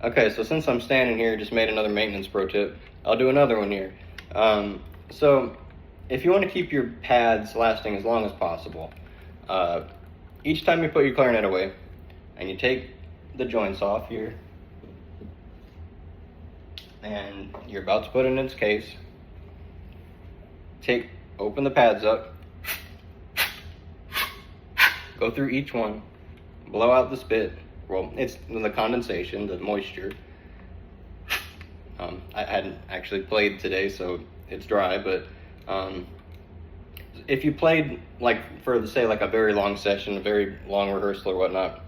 Okay, so since I'm standing here, just made another maintenance pro tip. I'll do another one here. So if you want to keep your pads lasting as long as possible, uh, each time you put your clarinet away and you take the joints off here and you're about to put it in its case, open the pads up, go through each one, blow out the spit. Well, it's the condensation, the moisture. I hadn't actually played today, so it's dry, but if you played like for say like a very long session, a very long rehearsal or whatnot,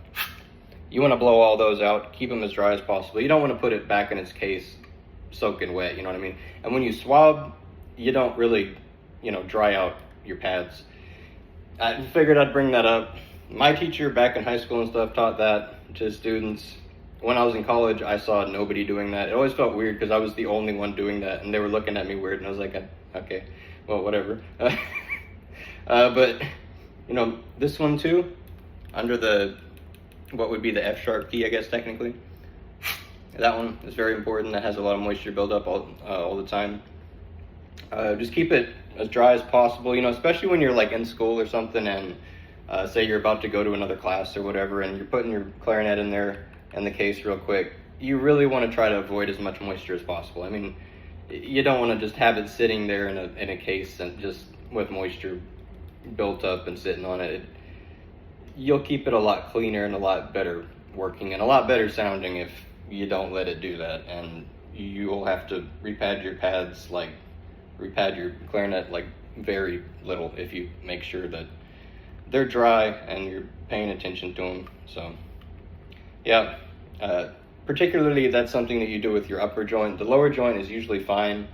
you want to blow all those out, keep them as dry as possible. You don't want to put it back in its case soaking wet, you know what I mean? And when you swab, you don't really, dry out your pads. I figured I'd bring that up. My teacher back in high school and stuff taught that to his students. When I was in college, I saw nobody doing that. It always felt weird because I was the only one doing that, and they were looking at me weird, and I was like, okay, well, whatever. But, this one too, under what would be the F sharp key, I guess, technically. That one is very important. That has a lot of moisture buildup all the time. Just keep it as dry as possible, especially when you're like in school or something and say you're about to go to another class or whatever and you're putting your clarinet in there in the case real quick. You really want to try to avoid as much moisture as possible. I mean, you don't want to just have it sitting there in a case and just with moisture built up and sitting on it. You'll keep it a lot cleaner and a lot better working and a lot better sounding if you don't let it do that. And you'll have to repad your clarinet like very little if you make sure that they're dry and you're paying attention to them. So yeah, particularly that's something that you do with your upper joint. The lower joint is usually fine.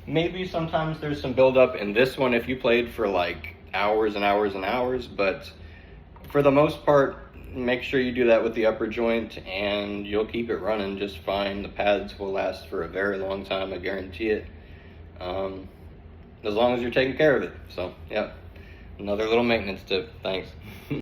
Maybe sometimes there's some buildup in this one if you played for like hours and hours and hours, but for the most part, make sure you do that with the upper joint and you'll keep it running just fine. The pads will last for a very long time, I guarantee it, as long as you're taking care of it. So yeah, another little maintenance tip. Thanks.